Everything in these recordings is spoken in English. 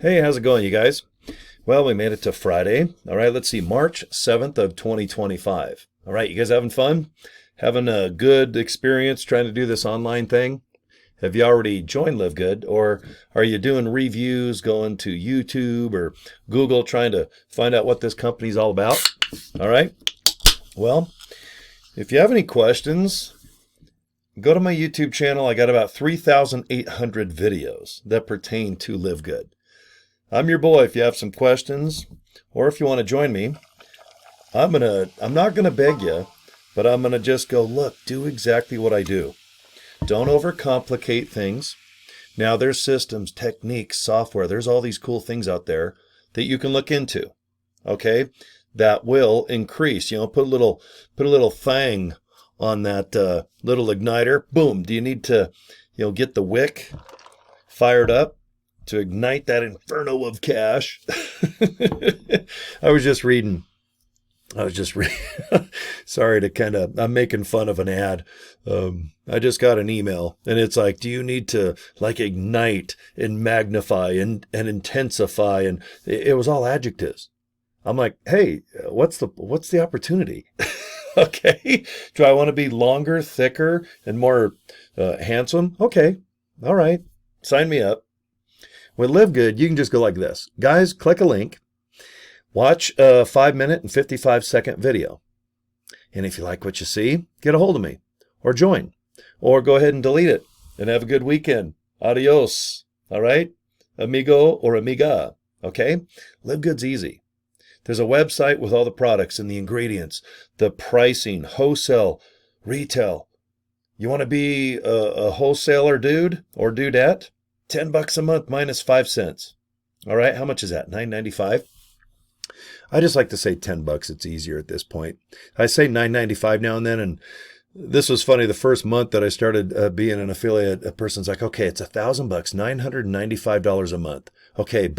Hey, how's it going, you guys? Well, we made it to Friday. All right, let's see, March 7th of 2025. All right, you guys having fun? Having a good experience trying to do this online thing? Have you already joined LiveGood, or are you doing reviews, going to YouTube or Google trying to find out what this company's all about? All right, well, if you have any questions, go to my YouTube channel. I got about 3,800 videos that pertain to LiveGood. I'm your boy. If you have some questions, or if you want to join me, I'm not gonna beg you, but I'm gonna just go, look, do exactly what I do. Don't overcomplicate things. Now there's systems, techniques, software. There's all these cool things out there that you can look into. Okay, that will increase. Put a little thing on that little igniter. Boom. Do you need to, get the wick fired up to ignite that inferno of cash? I was just reading. Sorry to I'm making fun of an ad. I just got an email and it's like, do you need to ignite and magnify and intensify? And it was all adjectives. I'm like, hey, what's the opportunity? Okay. Do I want to be longer, thicker, and more handsome? Okay. All right. Sign me up. With LiveGood, you can just go like this. Guys, click a link. Watch a 5-minute and 55-second video. And if you like what you see, get a hold of me or join or go ahead and delete it and have a good weekend. Adios. All right? Amigo or amiga. Okay? LiveGood's easy. There's a website with all the products and the ingredients, the pricing, wholesale, retail. You want to be a wholesaler dude or dudette? $10 a month minus 5 cents. All right? How much is that? $9.95? I just like to say $10. It's easier at this point. I say $9.95 now and then, and this was funny. The first month that I started being an affiliate, a person's like, okay, it's $1,000, $995 a month. Okay,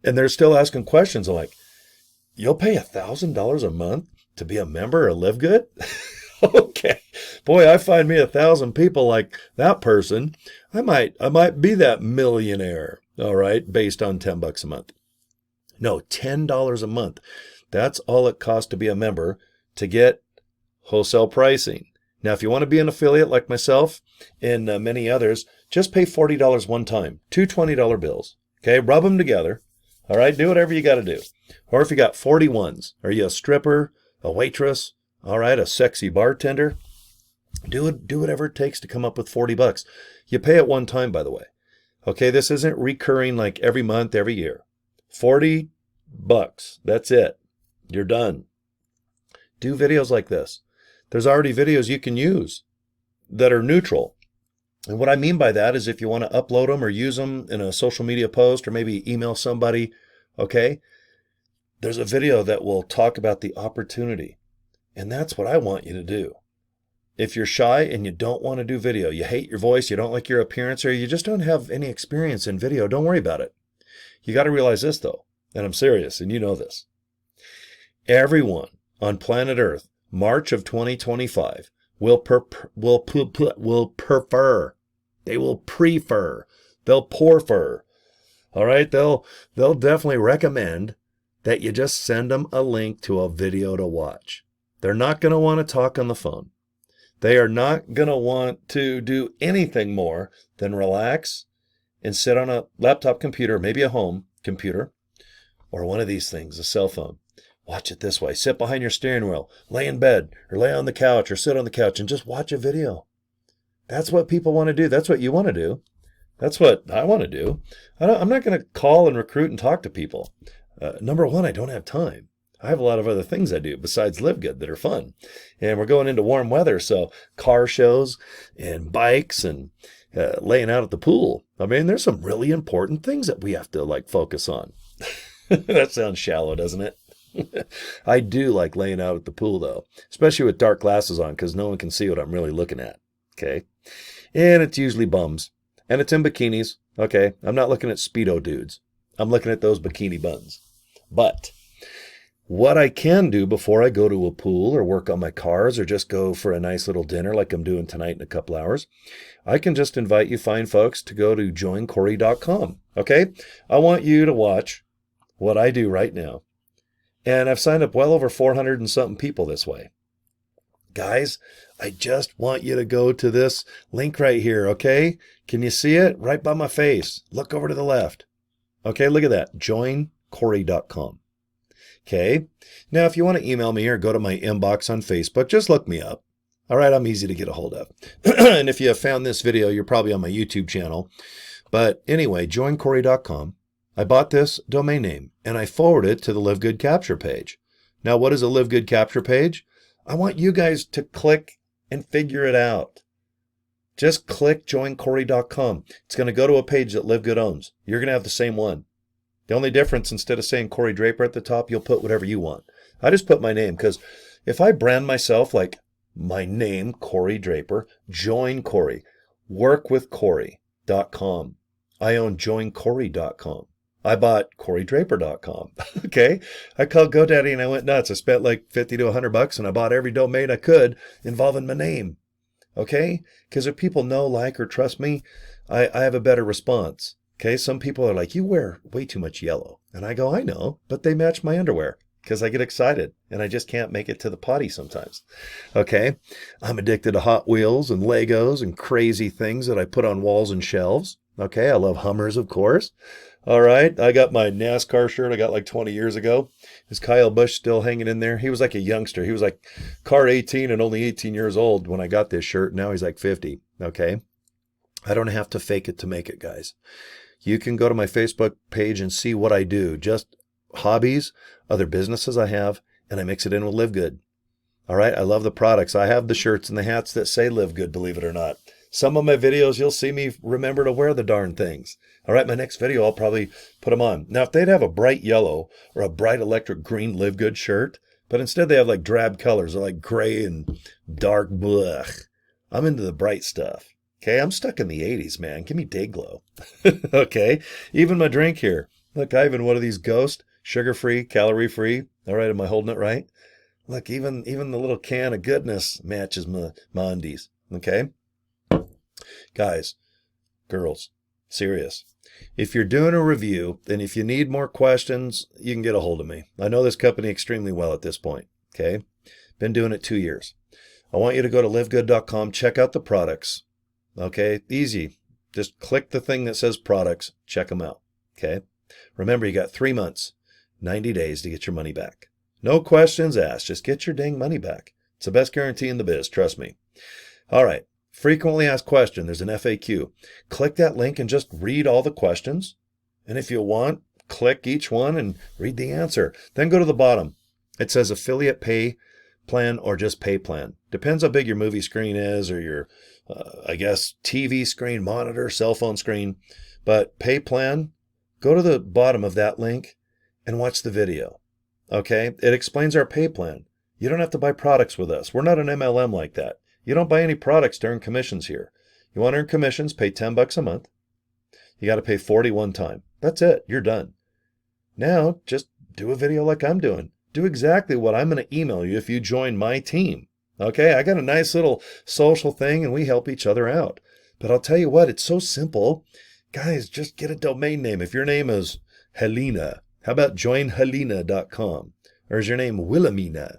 and they're still asking questions. I'm like, you'll pay $1,000 a month to be a member of LiveGood? Okay, boy, I find me 1,000 people like that person. I might be that millionaire. All right, based on $10 a month. No, $10 a month. That's all it costs to be a member to get wholesale pricing. Now, if you want to be an affiliate like myself and many others, just pay $40 one time, two $20 bills. Okay, rub them together. All right, do whatever you got to do. Or if you got 40 ones, are you a stripper, a waitress, all right, a sexy bartender? Do whatever it takes to come up with $40. You pay it one time, by the way. Okay, this isn't recurring like every month, every year. $40. That's it. You're done. Do videos like this. There's already videos you can use that are neutral. And what I mean by that is if you want to upload them or use them in a social media post or maybe email somebody, okay, there's a video that will talk about the opportunity. And that's what I want you to do. If you're shy and you don't want to do video, you hate your voice, you don't like your appearance, or you just don't have any experience in video, don't worry about it. You got to realize this, though, and I'm serious, and you know this. Everyone on planet Earth, March of 2025, will prefer. They will prefer. They'll porfer. All right? They'll definitely recommend that you just send them a link to a video to watch. They're not going to want to talk on the phone. They are not going to want to do anything more than relax and sit on a laptop computer, maybe a home computer, or one of these things, a cell phone. Watch it this way. Sit behind your steering wheel, lay in bed, or lay on the couch, or sit on the couch and just watch a video. That's what people want to do. That's what you want to do. That's what I want to do. I'm not going to call and recruit and talk to people. Number one, I don't have time. I have a lot of other things I do besides LiveGood that are fun. And we're going into warm weather, so car shows and bikes and laying out at the pool. I mean, there's some really important things that we have to focus on. That sounds shallow, doesn't it? I do like laying out at the pool, though, especially with dark glasses on because no one can see what I'm really looking at. Okay. And it's usually bums. And it's in bikinis. Okay. I'm not looking at Speedo dudes. I'm looking at those bikini buns. But What I can do before I go to a pool or work on my cars or just go for a nice little dinner like I'm doing tonight in a couple hours, I can just invite you fine folks to go to joincory.com. Okay? I want you to watch what I do right now. And I've signed up well over 400 and something people this way. Guys, I just want you to go to this link right here, okay? Can you see it? Right by my face. Look over to the left. Okay, look at that. joincory.com. Okay. Now, if you want to email me or go to my inbox on Facebook, just look me up. All right, I'm easy to get a hold of. And if you have found this video, you're probably on my YouTube channel. But anyway, joincory.com. I bought this domain name and I forwarded it to the Live Good capture page. Now, what is a Live Good capture page? I want you guys to click and figure it out. Just click joincory.com. It's going to go to a page that Live Good owns. You're going to have the same one. The only difference, instead of saying Cory Draper at the top, you'll put whatever you want. I just put my name because if I brand myself like my name, Cory Draper, join Cory, workwithcory.com. I own joincory.com. I bought CoryDraper.com. Okay. I called GoDaddy and I went nuts. I spent like 50 to $100 and I bought every domain I could involving my name. Okay. Because if people know, like, or trust me, I have a better response. Okay, some people are like, you wear way too much yellow. And I go, I know, but they match my underwear because I get excited and I just can't make it to the potty sometimes. Okay, I'm addicted to Hot Wheels and Legos and crazy things that I put on walls and shelves. Okay, I love Hummers, of course. All right, I got my NASCAR shirt I got like 20 years ago. Is Kyle Busch still hanging in there? He was like a youngster. He was like car 18 and only 18 years old when I got this shirt. Now he's like 50. Okay, I don't have to fake it to make it, guys. You can go to my Facebook page and see what I do. Just hobbies, other businesses I have, and I mix it in with Live Good. All right, I love the products. I have the shirts and the hats that say Live Good, believe it or not. Some of my videos, you'll see me remember to wear the darn things. All right, my next video, I'll probably put them on. Now, if they'd have a bright yellow or a bright electric green Live Good shirt, but instead they have like drab colors, they're like gray and dark blech. I'm into the bright stuff. Okay, I'm stuck in the 80s, man. Give me day glow. Okay, even my drink here. Look, I have in one of these Ghost, sugar-free, calorie-free. All right, am I holding it right? Look, even the little can of goodness matches my undies. Okay? Guys, girls, serious. If you're doing a review, and if you need more questions, you can get a hold of me. I know this company extremely well at this point. Okay? Been doing it 2 years. I want you to go to livegood.com, check out the products. Okay, easy. Just click the thing that says products, check them out. Okay, remember you got 3 months, 90 days to get your money back. No questions asked, just get your dang money back. It's the best guarantee in the biz, trust me. All right, frequently asked question, there's an FAQ. Click that link and just read all the questions. And if you want, click each one and read the answer. Then go to the bottom. It says affiliate pay plan or just pay plan. Depends how big your movie screen is or your I guess TV screen, monitor, cell phone screen. But pay plan, go to the bottom of that link and watch the video. Okay, it explains our pay plan. You don't have to buy products with us. We're not an MLM like that. You don't buy any products to earn commissions here. You want to earn commissions, pay $10 a month. You got to pay 40 one time. That's it. You're done. Now, just do a video like I'm doing. Do exactly what I'm going to email you if you join my team. Okay, I got a nice little social thing and we help each other out. But I'll tell you what, it's so simple. Guys, just get a domain name. If your name is Helena, how about joinhelena.com? Or is your name Wilhelmina?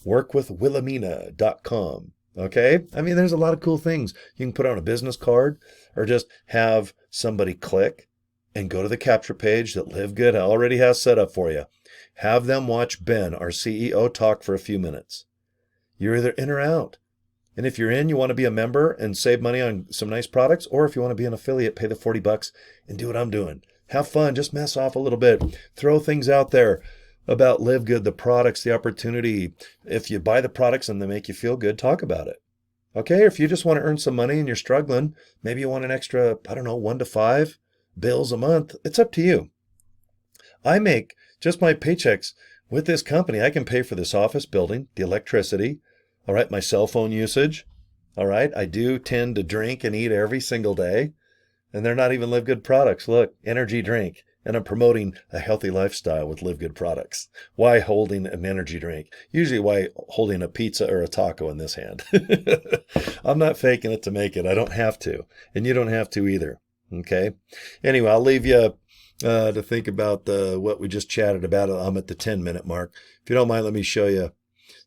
Workwithwilhelmina.com. Okay, I mean, there's a lot of cool things. You can put on a business card or just have somebody click and go to the capture page that Live Good already has set up for you. Have them watch Ben, our CEO, talk for a few minutes. You're either in or out. And if you're in, you want to be a member and save money on some nice products, or if you want to be an affiliate, pay the $40 and do what I'm doing. Have fun, just mess off a little bit. Throw things out there about Live Good, the products, the opportunity. If you buy the products and they make you feel good, talk about it. Okay, if you just want to earn some money and you're struggling, maybe you want an extra, 1 to 5 bills a month. It's up to you. I make just my paychecks with this company. I can pay for this office building, the electricity, all right, my cell phone usage. All right, I do tend to drink and eat every single day, and they're not even Live Good products. Look, energy drink, And I'm promoting a healthy lifestyle with Live Good products. Why holding an energy drink? Usually why holding a pizza or a taco in this hand? I'm not faking it to make it. I don't have to. And you don't have to either. Okay? Anyway, I'll leave you to think about what we just chatted about. I'm at the 10-minute mark. If you don't mind, let me show you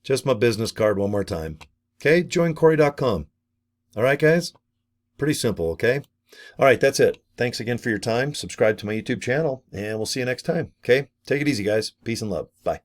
just my business card one more time. Okay? joincory.com. All right, guys? Pretty simple, okay? All right, that's it. Thanks again for your time. Subscribe to my YouTube channel, and we'll see you next time. Okay? Take it easy, guys. Peace and love. Bye.